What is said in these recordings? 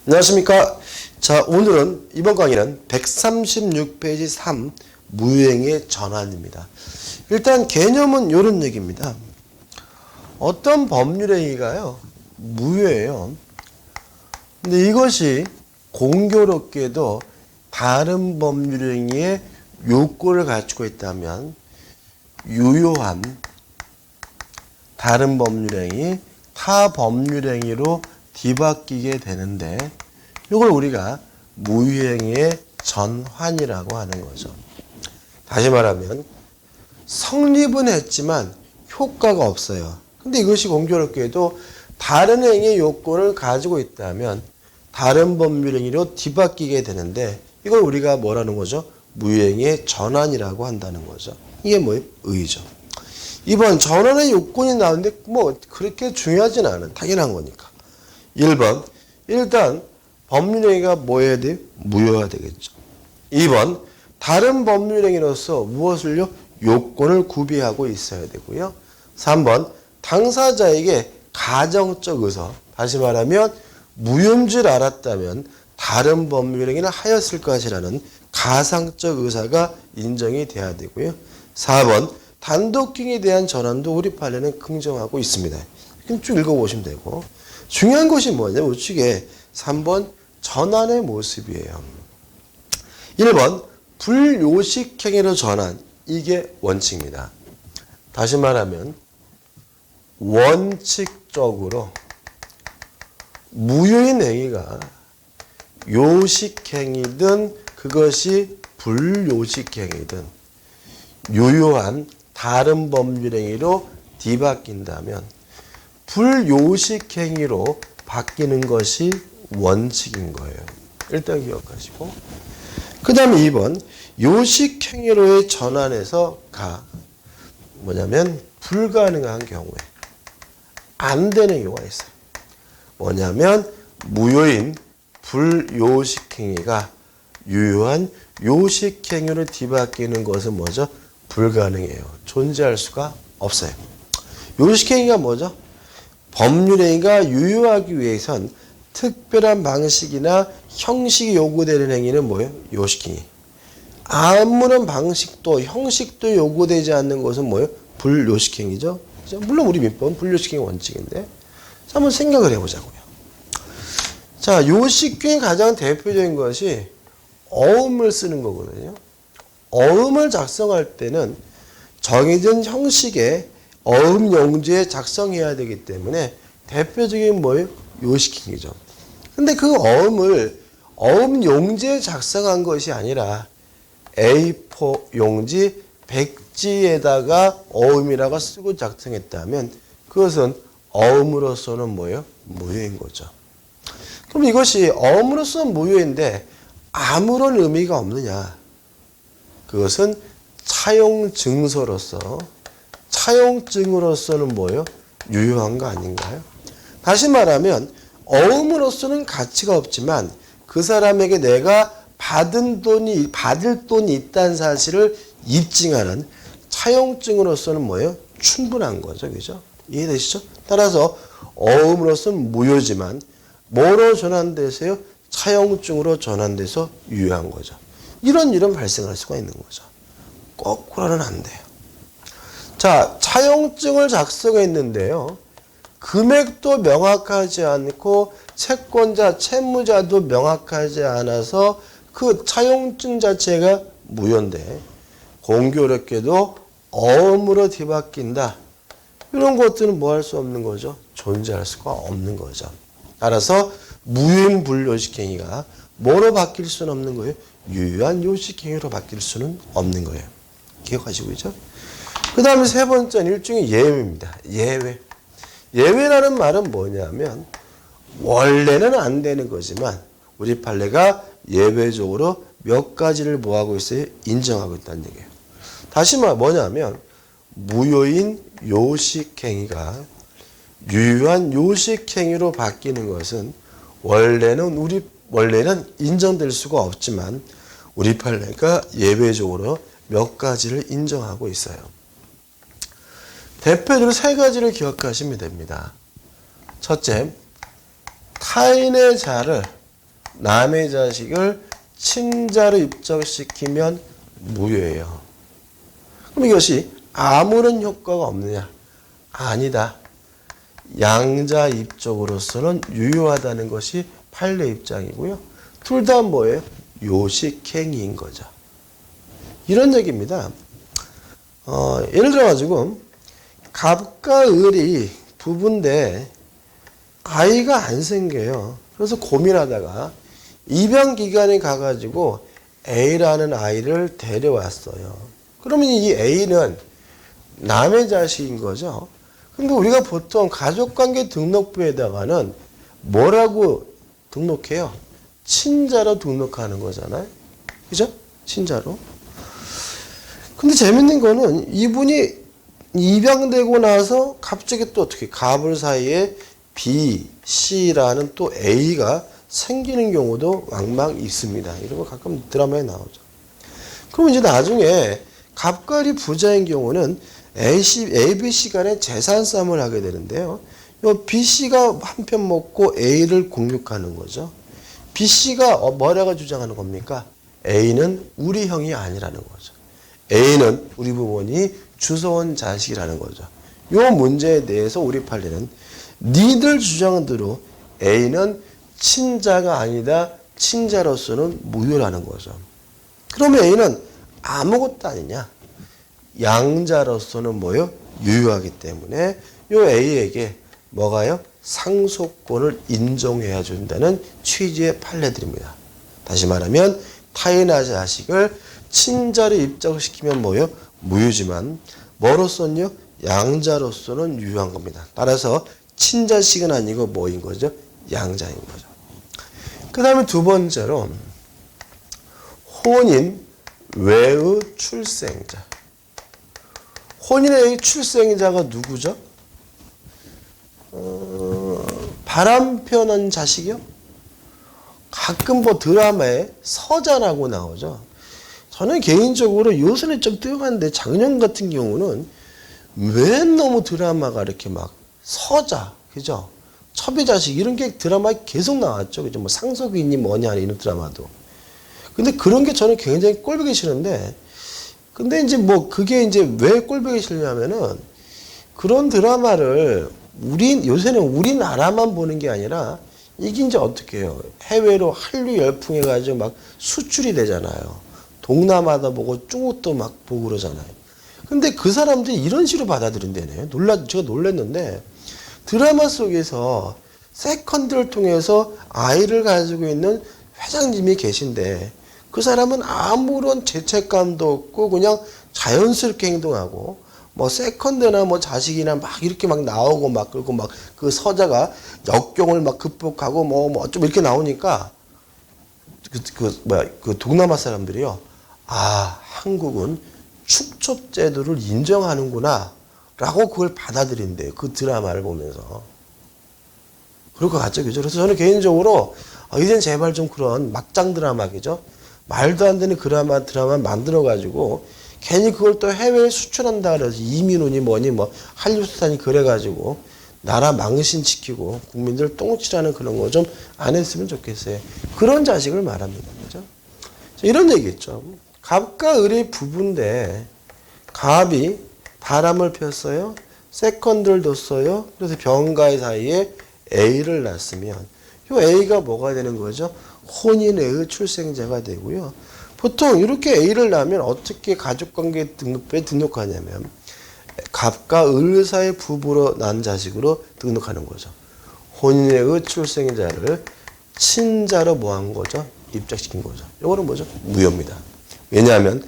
안녕하십니까. 자, 오늘은 이번 강의는 136페이지 3 무효행위의 전환입니다. 일단 개념은 이런 얘기입니다. 어떤 법률행위가요 무효예요. 근데 이것이 공교롭게도 다른 법률행위의 요건을 갖추고 있다면 유효한 다른 법률행위, 타 법률행위로 뒤바뀌게 되는데 이걸 우리가 무효행위의 전환이라고 하는 거죠. 다시 말하면 성립은 했지만 효과가 없어요. 근데 이것이 공교롭게도 다른 행위의 요건을 가지고 있다면 다른 법률행위로 뒤바뀌게 되는데 이걸 우리가 뭐라는 거죠? 무효행위의 전환이라고 한다는 거죠. 이게 뭐예요? 의의죠. 2번 전환의 요건이 나오는데 뭐 그렇게 중요하진 않은 당연한 거니까. 1번 일단 법률행위가 뭐 해야 돼요? 무효가 되겠죠. 2번 다른 법률행위로서 무엇을요? 요건을 구비하고 있어야 되고요. 3번 당사자에게 가정적 의서, 다시 말하면 무효인 줄 알았다면 다른 법률행위를 하였을 것이라는 가상적 의사가 인정이 돼야 되고요. 4번 단독행위에 대한 전환도 우리 판례는 긍정하고 있습니다. 그럼 쭉 읽어보시면 되고, 중요한 것이 뭐냐면 우측에 3번 전환의 모습이에요. 1번 불요식행위로 전환, 이게 원칙입니다. 다시 말하면 원칙적으로 무효인 행위가 요식행위든 그것이 불요식행위든 유효한 다른 법률행위로 뒤바뀐다면 불요식행위로 바뀌는 것이 원칙인 거예요. 일단 기억하시고, 그 다음에 2번 요식행위로의 전환에서가 뭐냐면 불가능한 경우에 안 되는 경우가 있어요. 뭐냐면 무효인 불요식행위가 유효한 요식행위로 뒤바뀌는 것은 뭐죠? 불가능해요. 존재할 수가 없어요. 요식행위가 뭐죠? 법률행위가 유효하기 위해선 특별한 방식이나 형식이 요구되는 행위는 뭐예요? 요식행위. 아무런 방식도 형식도 요구되지 않는 것은 뭐예요? 불요식행위죠. 물론 우리 민법은 불요식행위 원칙인데, 자, 한번 생각을 해보자고요. 자, 요식행위 가장 대표적인 것이 어음을 쓰는 거거든요. 어음을 작성할 때는 정해진 형식의 어음 용지에 작성해야 되기 때문에 대표적인 뭐예요? 요식행위죠. 근데 그 어음 용지에 작성한 것이 아니라 A4 용지 100지에다가 어음이라고 쓰고 작성했다면 그것은 어음으로서는 뭐예요? 무효인 거죠. 그럼 이것이 어음으로서는 무효인데 아무런 의미가 없느냐? 그것은 차용증으로서는 뭐예요? 유효한 거 아닌가요? 다시 말하면 어음으로서는 가치가 없지만 그 사람에게 내가 받을 돈이 있다는 사실을 입증하는 차용증으로서는 뭐예요? 충분한 거죠. 그죠? 이해되시죠? 따라서 어음으로서는 무효지만 뭐로 전환돼서요? 차용증으로 전환돼서 유효한 거죠. 이런 발생할 수가 있는 거죠. 거꾸로는 안 돼요. 자, 차용증을 작성했는데요. 금액도 명확하지 않고 채권자, 채무자도 명확하지 않아서 그 차용증 자체가 무효인데 공교롭게도 어음으로 뒤바뀐다. 이런 것들은 뭐 할 수 없는 거죠? 존재할 수가 없는 거죠. 따라서 무효인 불요식행위가 뭐로 바뀔 수는 없는 거예요? 유효한 요식행위로 바뀔 수는 없는 거예요. 기억하시고 있죠? 그 다음에 세 번째는 일종의 예외입니다. 예외. 예외라는 말은 뭐냐면 원래는 안 되는 거지만 우리 판례가 예외적으로 몇 가지를 뭐하고 있어요? 인정하고 있다는 얘기예요. 다시 말 뭐냐면 무효인 요식행위가 유효한 요식행위로 바뀌는 것은 원래는 인정될 수가 없지만 우리 판례가 예외적으로 몇 가지를 인정하고 있어요. 대표적으로 세 가지를 기억하시면 됩니다. 첫째, 타인의 자를 남의 자식을 친자로 입적시키면 무효예요. 그럼 이것이 아무런 효과가 없느냐? 아니다. 양자 입적으로서는 유효하다는 것이 판례 입장이고요. 둘 다 뭐예요? 요식행위인 거죠. 이런 얘기입니다. 예를 들어가지고 갑과 을이 부부인데 아이가 안 생겨요. 그래서 고민하다가 입양기관에 가가지고 A라는 아이를 데려왔어요. 그러면 이 A는 남의 자식인 거죠. 근데 우리가 보통 가족관계 등록부에다가는 뭐라고 등록해요? 친자로 등록하는 거잖아요. 그죠? 친자로. 근데 재밌는 거는 이분이 입양되고 나서 갑자기 또 어떻게 갑을 사이에 B, C라는 또 A가 생기는 경우도 왕왕 있습니다. 이런 거 가끔 드라마에 나오죠. 그럼 이제 나중에 갑과 을이 부자인 경우는 A, B, C 간에 재산 싸움을 하게 되는데요. 요 B, C가 한 편 먹고 A를 공격하는 거죠. B, C가 뭐라고 주장하는 겁니까? A는 우리 형이 아니라는 거죠. A는 우리 부모님이 주워온 자식이라는 거죠. 요 문제에 대해서 우리 판례는 니들 주장대로 A는 친자가 아니다. 친자로서는 무효라는 거죠. 그러면 A는 아무것도 아니냐? 양자로서는 뭐요? 유효하기 때문에 요 A에게 뭐가요? 상속권을 인정해야 준다는 취지의 판례들입니다. 다시 말하면 타인의 자식을 친자로 입적시키면 뭐요? 무효지만 뭐로서는요? 양자로서는 유효한 겁니다. 따라서 친자식은 아니고 뭐인 거죠? 양자인 거죠. 그 다음에 두 번째로 혼인 외의 출생자. 혼인의 출생자가 누구죠? 바람펴는 자식이요? 가끔 뭐 드라마에 서자라고 나오죠. 저는 개인적으로 요새는 좀 뜨거운데 작년 같은 경우는 왜 너무 드라마가 이렇게 막 서자, 그죠? 첩의자식 이런 게 드라마에 계속 나왔죠. 그죠? 뭐 상속인이 뭐냐 이런 드라마도. 근데 그런 게 저는 굉장히 꼴보기 싫은데, 근데 이제 뭐 그게 이제 왜 꼴보기 싫냐면은 그런 드라마를 요새는 우리나라만 보는 게 아니라 이게 이제 어떻게 해요? 해외로 한류 열풍해 가지고 막 수출이 되잖아요. 동남아도 보고 중국도 막 보고 그러잖아요. 근데 그 사람들이 이런 식으로 받아들인다네. 제가 놀랐는데 드라마 속에서 세컨드를 통해서 아이를 가지고 있는 회장님이 계신데 그 사람은 아무런 죄책감도 없고 그냥 자연스럽게 행동하고 뭐 세컨드나 뭐 자식이나 막 이렇게 막 나오고 막 그리고 막 그 서자가 역경을 막 극복하고 뭐 좀 이렇게 나오니까 그 동남아 사람들이요. 아, 한국은 축첩 제도를 인정하는구나 라고 그걸 받아들인대요. 그 드라마를 보면서. 그럴 것 같죠. 그죠? 그래서 저는 개인적으로 이젠 제발 좀 그런 막장 드라마, 그죠? 말도 안 되는 드라마 만들어가지고 괜히 그걸 또 해외에 수출한다 그래서 이민훈이 뭐니 뭐 한류스탄이 그래가지고 나라 망신시키고 국민들 똥칠하는 그런 거 좀 안 했으면 좋겠어요. 그런 자식을 말합니다. 그죠? 이런 얘기겠죠. 갑과 을이 부부인데 갑이 바람을 폈어요. 세컨드를 뒀어요. 그래서 병가의 사이에 A를 낳았으면 이 A가 뭐가 되는 거죠? 혼인의 출생자가 되고요. 보통 이렇게 A를 낳으면 어떻게 가족관계 등록부에 등록하냐면 갑과 을 사이 부부로 난 자식으로 등록하는 거죠. 혼인의 출생자를 친자로 뭐한 거죠? 입적시킨 거죠. 이거는 뭐죠? 무효입니다. 왜냐하면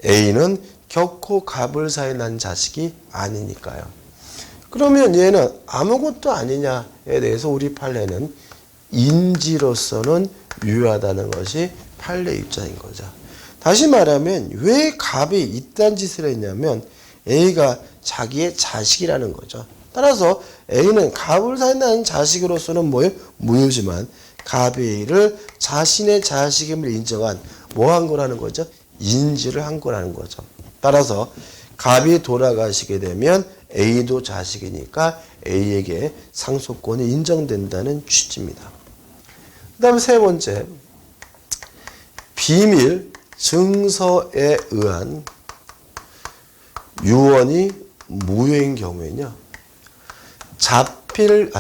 A는 결코 갑을 사이에 난 자식이 아니니까요. 그러면 얘는 아무것도 아니냐에 대해서 우리 판례는 인지로서는 유효하다는 것이 판례 입장인 거죠. 다시 말하면 왜 갑이 이딴 짓을 했냐면 A가 자기의 자식이라는 거죠. 따라서 A는 갑을 사이에 난 자식으로서는 뭐예요? 무효지만 갑이 A를 자신의 자식임을 인정한 뭐한 거라는 거죠? 인지를 한 거라는 거죠. 따라서 갑이 돌아가시게 되면 A도 자식이니까 A에게 상속권이 인정된다는 취지입니다. 그 다음에 세 번째, 비밀 증서에 의한 유언이 무효인 경우에는요, 자필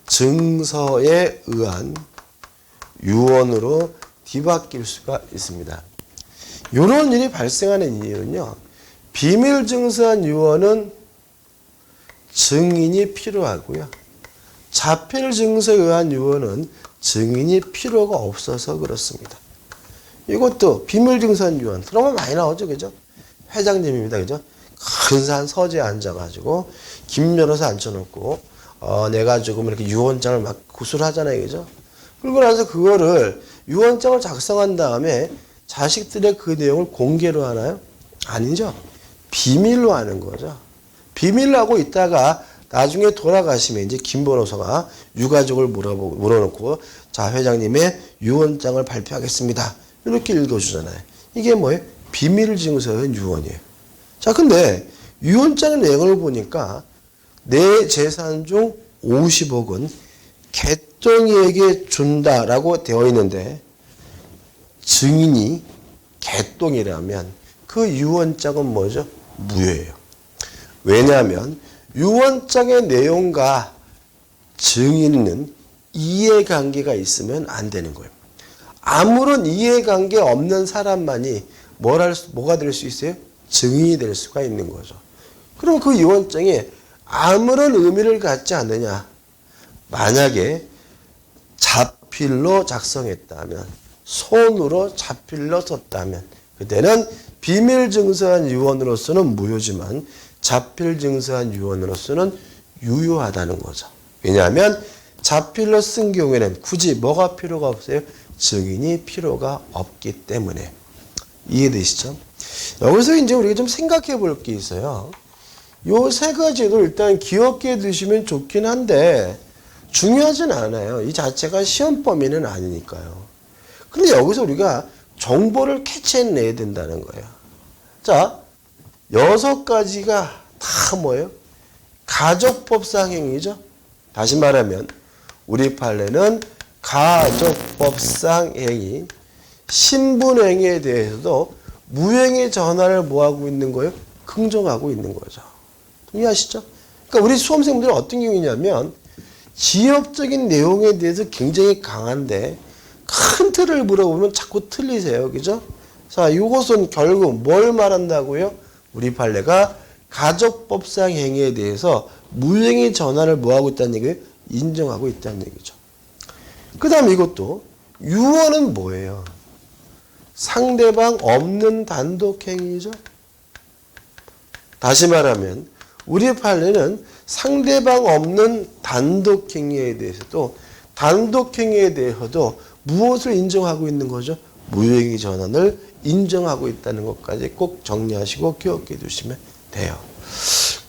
증서에 의한 유언으로 뒤바뀔 수가 있습니다. 이런 일이 발생하는 이유는요, 비밀 증서한 유언은 증인이 필요하고요, 자필 증서에 의한 유언은 증인이 필요가 없어서 그렇습니다. 이것도 비밀 증서한 유언 드라마 많이 나오죠, 그죠? 회장님입니다, 그죠? 근사한 서재에 앉아가지고 김 열어서 앉혀놓고 내가 조금 이렇게 유언장을 막 구술하잖아요, 그죠? 그러고 나서 그거를 유언장을 작성한 다음에 자식들의 그 내용을 공개로 하나요? 아니죠. 비밀로 하는 거죠. 비밀로 하고 있다가 나중에 돌아가시면 이제 김 변호사가 유가족을 물어놓고 자, 회장님의 유언장을 발표하겠습니다. 이렇게 읽어주잖아요. 이게 뭐예요? 비밀 증서의 유언이에요. 자, 근데 유언장의 내용을 보니까 내 재산 중 50억은 개똥이에게 준다라고 되어 있는데 증인이 개똥이라면 그 유언장은 뭐죠? 무효예요. 왜냐하면 유언장의 내용과 증인은 이해관계가 있으면 안 되는 거예요. 아무런 이해관계 없는 사람만이 뭐가 될 수 있어요? 증인이 될 수가 있는 거죠. 그럼 그 유언장이 아무런 의미를 갖지 않느냐? 만약에 자필로 작성했다면, 손으로 자필로 썼다면 그때는 비밀 증서한 유언으로서는 무효지만 자필 증서한 유언으로서는 유효하다는 거죠. 왜냐하면 자필로 쓴 경우에는 굳이 뭐가 필요가 없어요? 증인이 필요가 없기 때문에. 이해되시죠? 여기서 이제 우리가 좀 생각해 볼 게 있어요. 요 세 가지도 일단 기억해 두시면 좋긴 한데 중요하진 않아요. 이 자체가 시험 범위는 아니니까요. 근데 여기서 우리가 정보를 캐치해내야 된다는 거예요. 자, 6가지가 다 뭐예요? 가족법상 행위죠. 다시 말하면 우리 판례는 가족법상 행위, 신분행위에 대해서도 무행의 전환을 뭐하고 있는 거예요? 긍정하고 있는 거죠. 동의하시죠? 그러니까 우리 수험생분들은 어떤 경우냐면 지역적인 내용에 대해서 굉장히 강한데 큰 틀을 물어보면 자꾸 틀리세요. 그죠? 자, 이것은 결국 뭘 말한다고요? 우리 판례가 가족법상 행위에 대해서 무행의 전환을 뭐하고 있다는 얘기예요? 인정하고 있다는 얘기죠. 그 다음 이것도 유언은 뭐예요? 상대방 없는 단독행위죠. 다시 말하면 우리 판례는 상대방 없는 단독행위에 대해서도 무엇을 인정하고 있는 거죠? 무효행위 전환을 인정하고 있다는 것까지 꼭 정리하시고 기억해 두시면 돼요.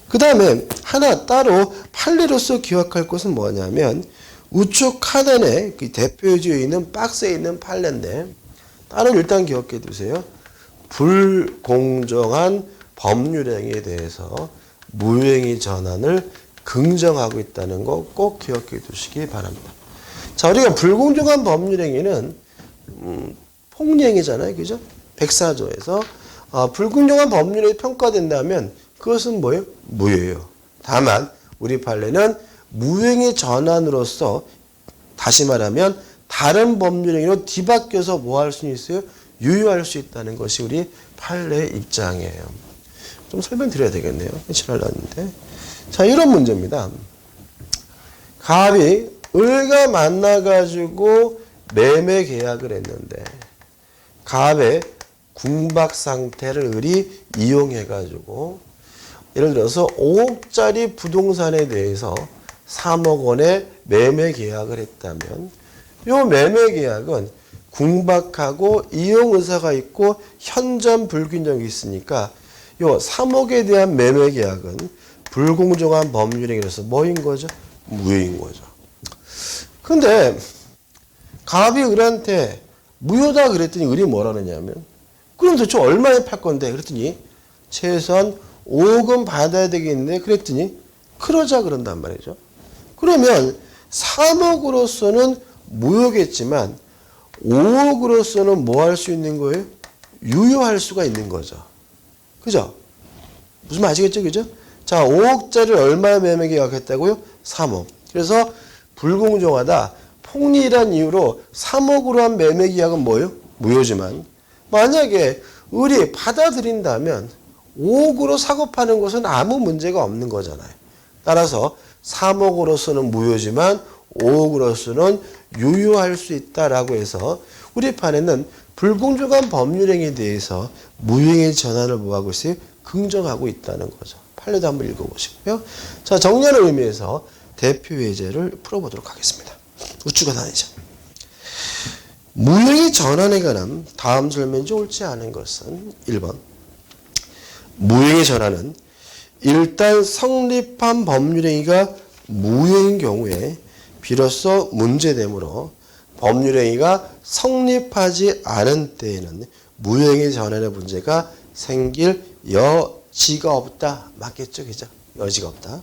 그 다음에 하나 따로 판례로서 기억할 것은 뭐냐면 우측 하단에 그 대표지에 있는 박스에 있는 판례인데 따로 일단 기억해 두세요. 불공정한 법률행위에 대해서 무효행위 전환을 긍정하고 있다는 거 꼭 기억해 두시기 바랍니다. 자, 우리가 불공정한 법률행위는 폭력행위잖아요. 그죠? 백사조에서 불공정한 법률이 평가된다면 그것은 뭐예요? 무효예요. 다만 우리 판례는 무효행위 전환으로서 다시 말하면 다른 법률행위로 뒤바뀌어서 뭐 할 수 있어요? 유효할 수 있다는 것이 우리 판례의 입장이에요. 좀 설명드려야 되겠네요. 지나갔는데. 자, 이런 문제입니다. 갑이 을과 만나가지고 매매 계약을 했는데 갑의 궁박 상태를 을이 이용해가지고 예를 들어서 5억짜리 부동산에 대해서 3억 원의 매매 계약을 했다면 이 매매 계약은 궁박하고 이용 의사가 있고 현전 불균형이 있으니까 이 3억에 대한 매매 계약은 불공정한 법률행위로서 뭐인 거죠? 무효인 거죠. 근데 갑이 을한테 무효다 그랬더니 을이 뭐라 그러냐면 그럼 도대체 얼마에 팔 건데? 그랬더니 최소한 5억은 받아야 되겠는데 그랬더니 그러자 그런단 말이죠. 그러면 3억으로서는 무효겠지만 5억으로서는 뭐 할 수 있는 거예요? 유효할 수가 있는 거죠. 그죠? 무슨 말 아시겠죠? 그죠? 자, 5억짜리를 얼마에 매매 계약했다고요? 3억. 그래서 불공정하다, 폭리란 이유로 3억으로 한 매매 계약은 뭐예요? 무효지만 만약에 을이 받아들인다면 5억으로 사고 파는 것은 아무 문제가 없는 거잖아요. 따라서 3억으로서는 무효지만 5억으로서는 유효할 수 있다라고 해서 우리 판에는 불공정한 법률행위에 대해서 무효행위 전환을 뭐하고 있어요? 긍정하고 있다는 거죠. 판례도 한번 읽어보시고요. 자, 정리하는 의미에서 대표 예제를 풀어보도록 하겠습니다. 우측과 단위죠. 무효행위 전환에 관한 다음 설명이 옳지 않은 것은 1번. 무효행위 전환은 일단 성립한 법률행위가 무효인 경우에 비로소 문제되므로 법률행위가 성립하지 않은 때에는 무효행위 전환의 문제가 생길 여지가 없다. 맞겠죠? 그죠? 여지가 없다.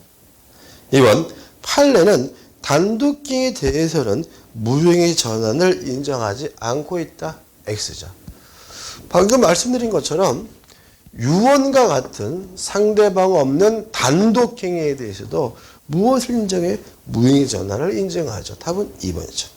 2번. 판례는 단독행위에 대해서는 무효행위 전환을 인정하지 않고 있다. X죠. 방금 말씀드린 것처럼 유언과 같은 상대방 없는 단독행위에 대해서도 무엇을 인정해? 무효행위 전환을 인정하죠. 답은 2번이죠.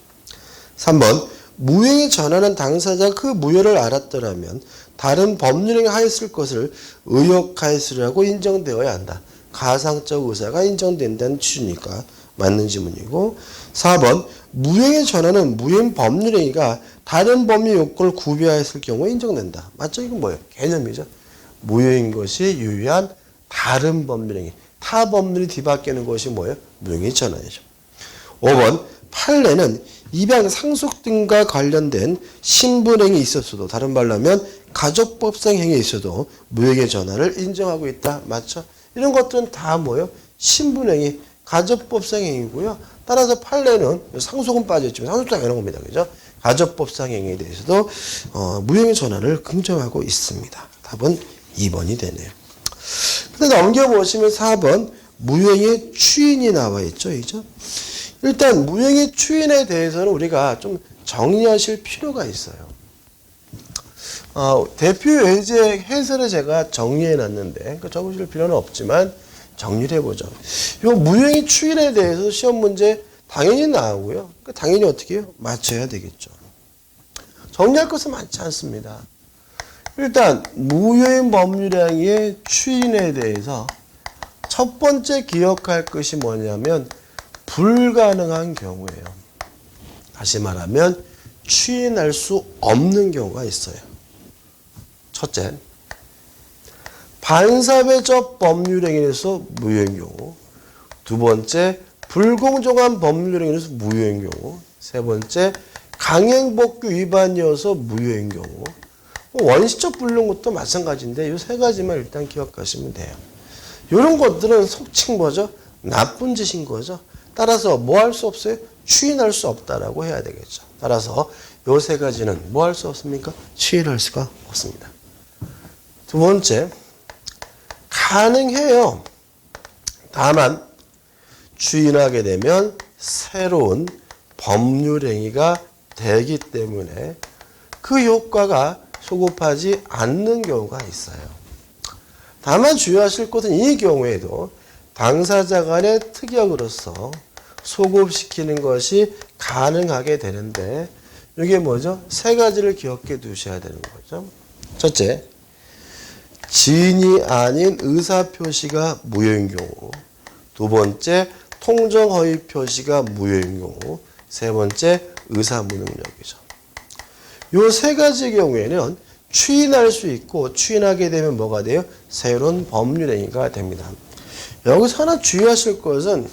3번. 무효행위 전환은 당사자가 그 무효를 알았더라면 다른 법률행위 하였을 것을 의혹하였으라고 인정되어야 한다. 가상적 의사가 인정된다는 취지니까 맞는 지문이고 4번. 무효행위 전환은 무효인 법률행위가 다른 법률 요건을 구비하였을 경우에 인정된다. 맞죠? 이건 뭐예요? 개념이죠. 무효인 것이 유효한 다른 법률행위. 타 법률이 뒤바뀌는 것이 뭐예요? 무효행위 전환이죠. 5번. 판례는 입양 상속 등과 관련된 신분행위 있었어도 다른 말로 하면 가족법상 행위에 있어도 무효행위 전환을 인정하고 있다. 맞죠? 이런 것들은 다 뭐예요? 신분행위, 가족법상 행위고요. 따라서 판례는 상속은 빠졌지만 상속도 당연한 겁니다. 그죠? 가족법상 행위에 대해서도 무효행위 전환을 긍정하고 있습니다. 답은 2번이 되네요. 근데 넘겨보시면 4번 무효행위 추인이 나와 있죠. 그죠? 일단 무효행위 추인에 대해서는 우리가 좀 정리하실 필요가 있어요. 대표 예제 해설을 제가 정리해 놨는데 적으실 필요는 없지만 정리를 해보죠. 이 무효행위 추인에 대해서 시험 문제 당연히 나오고요. 당연히 어떻게 해요? 맞춰야 되겠죠. 정리할 것은 많지 않습니다. 일단 무효인 법률행위의 추인에 대해서 첫 번째 기억할 것이 뭐냐면 불가능한 경우예요. 다시 말하면 추인할 수 없는 경우가 있어요. 첫째, 반사회적 법률행위에서 무효인 경우. 두 번째, 불공정한 법률행위에서 무효인 경우. 세 번째, 강행법규 위반이어서 무효인 경우. 원시적 불능 것도 마찬가지인데 이 세 가지만 일단 기억하시면 돼요. 이런 것들은 속칭 뭐죠? 나쁜 짓인 거죠. 따라서 뭐 할 수 없어요? 추인할 수 없다라고 해야 되겠죠. 따라서 이 세 가지는 뭐 할 수 없습니까? 추인할 수가 없습니다. 두 번째, 가능해요. 다만 추인하게 되면 새로운 법률행위가 되기 때문에 그 효과가 소급하지 않는 경우가 있어요. 다만 주의하실 것은 이 경우에도 당사자 간의 특약으로서 소급시키는 것이 가능하게 되는데 이게 뭐죠? 세 가지를 기억해 두셔야 되는 거죠. 첫째, 지인이 아닌 의사표시가 무효인 경우. 두 번째, 통정허위 표시가 무효인 경우. 세 번째, 의사무능력이죠. 이 세 가지 경우에는 추인할 수 있고 추인하게 되면 뭐가 돼요? 새로운 법률행위가 됩니다. 여기서 하나 주의하실 것은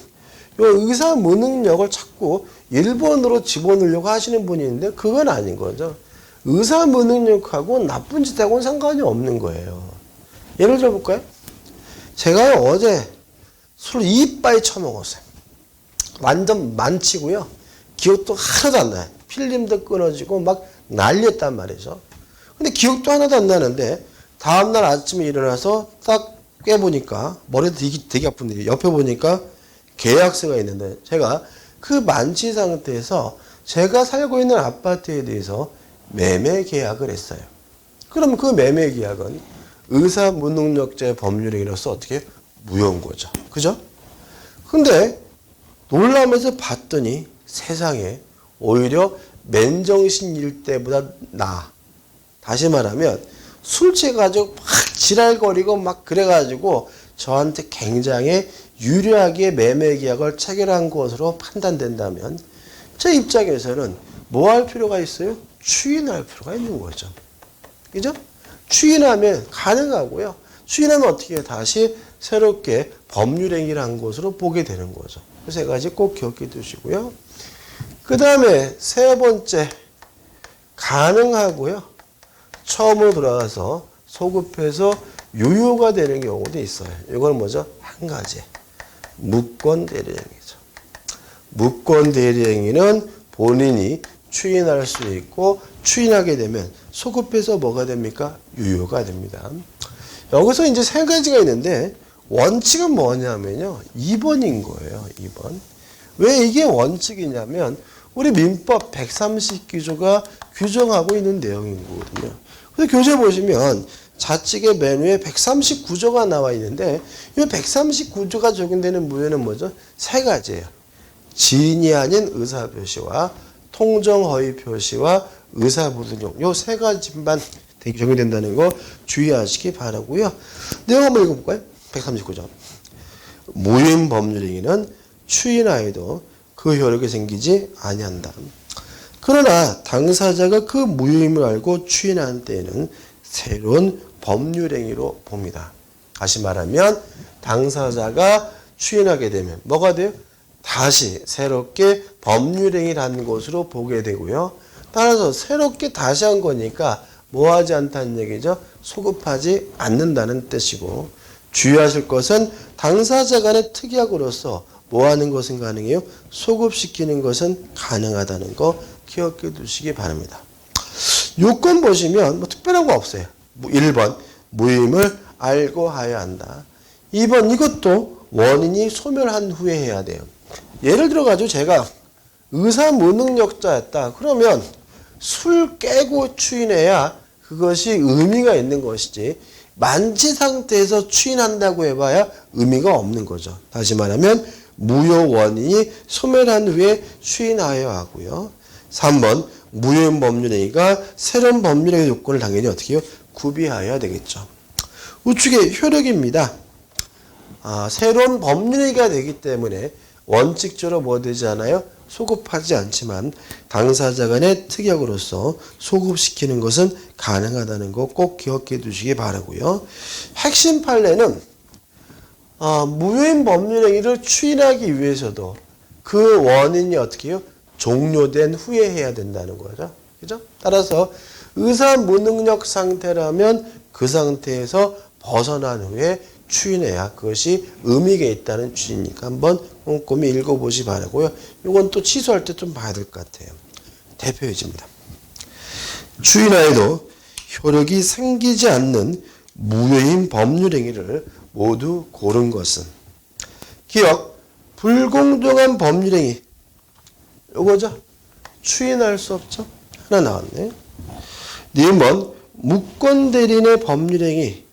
이 의사무능력을 자꾸 1번으로 집어넣으려고 하시는 분이 있는데 그건 아닌 거죠. 의사무능력하고 나쁜 짓하고는 상관이 없는 거예요. 예를 들어 볼까요? 제가 어제 술 이빠이 처먹었어요. 완전 만치고요. 기억도 하나도 안 나요. 필름도 끊어지고 막 난리였단 말이죠. 근데 기억도 하나도 안 나는데 다음날 아침에 일어나서 딱 깨보니까 머리도 되게 아픈데 옆에 보니까 계약서가 있는데 제가 그 만취 상태에서 제가 살고 있는 아파트에 대해서 매매 계약을 했어요. 그럼 그 매매 계약은 의사 무능력자의 법률행위로서 어떻게 무효인 거죠. 그죠? 근데 놀라면서 봤더니 세상에 오히려 맨정신 일 때보다 나아. 다시 말하면 술 취해가지고 막 지랄거리고 막 그래가지고 저한테 굉장히 유리하게 매매 계약을 체결한 것으로 판단된다면 제 입장에서는 뭐 할 필요가 있어요? 추인할 필요가 있는 거죠. 그죠? 추인하면 가능하고요. 추인하면 어떻게 다시 새롭게 법률행위를 한 것으로 보게 되는 거죠. 그 세 가지 꼭 기억해 두시고요. 그 다음에 세 번째, 가능하고요. 처음으로 돌아가서 소급해서 유효가 되는 경우도 있어요. 이건 뭐죠? 한 가지. 무권 대리행위죠. 무권 대리행위는 본인이 추인할 수 있고 추인하게 되면 소급해서 뭐가 됩니까? 유효가 됩니다. 여기서 이제 세 가지가 있는데 원칙은 뭐냐면요. 2번인 거예요. 2번. 왜 이게 원칙이냐면 우리 민법 130기조가 규정하고 있는 내용인 거거든요. 그래서 교재 보시면 좌측에 맨 위에 139조가 나와 있는데 이 139조가 적용되는 무효는 뭐죠? 세 가지예요. 지인이 아닌 의사표시와 통정허위 표시와 의사부등용 요 세 가지만 적용된다는 거 주의하시기 바라고요. 내용 한번 읽어볼까요? 139조. 무효인 법률행위는 추인하여도 그 효력이 생기지 아니한다. 그러나 당사자가 그 무효임을 알고 추인한 때에는 새로운 법률행위로 봅니다. 다시 말하면 당사자가 추인하게 되면 뭐가 돼요? 다시 새롭게 법률행위를 한 것으로 보게 되고요. 따라서 새롭게 다시 한 거니까 뭐하지 않다는 얘기죠. 소급하지 않는다는 뜻이고 주의하실 것은 당사자 간의 특약으로서 뭐하는 것은 가능해요? 소급시키는 것은 가능하다는 거 기억해 두시기 바랍니다. 요건 보시면 뭐 특별한 거 없어요. 1번 무효임을 알고 하여야 한다. 2번 이것도 원인이 소멸한 후에 해야 돼요. 예를 들어 가지고 제가 의사 무능력자였다. 그러면 술 깨고 추인해야 그것이 의미가 있는 것이지 만취 상태에서 추인한다고 해봐야 의미가 없는 거죠. 다시 말하면 무효 원인이 소멸한 후에 추인하여야 하고요. 3번 무효인 법률행위가 새로운 법률행위 요건을 당연히 어떻게 해요? 구비하여야 되겠죠. 우측의 효력입니다. 새로운 법률행위가 되기 때문에 원칙적으로 뭐 되지 않아요? 소급하지 않지만 당사자 간의 특약으로서 소급시키는 것은 가능하다는 거 꼭 기억해 두시기 바라고요. 핵심 판례는 무효인 법률행위를 추인하기 위해서도 그 원인이 어떻게 해요? 종료된 후에 해야 된다는 거죠. 그죠? 따라서 의사 무능력 상태라면 그 상태에서 벗어난 후에 추인해야 그것이 의미가 있다는 취지니까 한번 꼼꼼히 읽어보시 바라고요. 이건 또 취소할 때 좀 봐야 될 것 같아요. 대표 예제입니다. 추인하여도 효력이 생기지 않는 무효인 법률행위를 모두 고른 것은 기억, 불공정한 법률행위 요거죠? 추인할 수 없죠? 하나 나왔네. 2번 무권대리인의 법률행위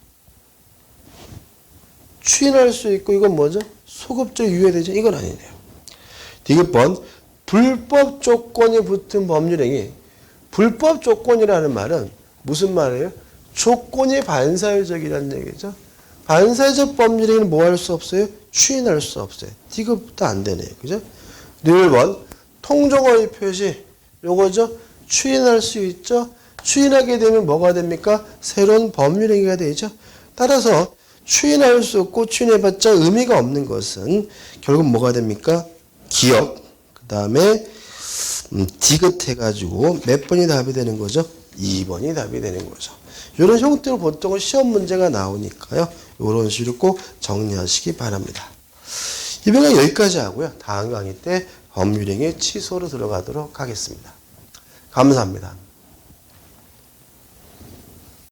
추인할 수 있고 이건 뭐죠? 소급적 유예되죠? 이건 아니네요. 디귿번 불법 조건이 붙은 법률행위. 불법 조건이라는 말은 무슨 말이에요? 조건이 반사회적이라는 얘기죠. 반사회적 법률행위는 뭐 할 수 없어요? 추인할 수 없어요. 디귿부터 안 되네요. 그죠? 1번 통정허위 표시 요거죠? 추인할 수 있죠? 추인하게 되면 뭐가 됩니까? 새로운 법률행위가 되죠. 따라서 추인할 수 없고 추인해봤자 의미가 없는 것은 결국 뭐가 됩니까? 기억, 그 다음에 디귿해가지고 몇 번이 답이 되는 거죠? 2번이 답이 되는 거죠. 이런 형태로 보통은 시험 문제가 나오니까요. 이런 식으로 꼭 정리하시기 바랍니다. 이번 강의 여기까지 하고요. 다음 강의 때 법률행위 취소로 들어가도록 하겠습니다. 감사합니다.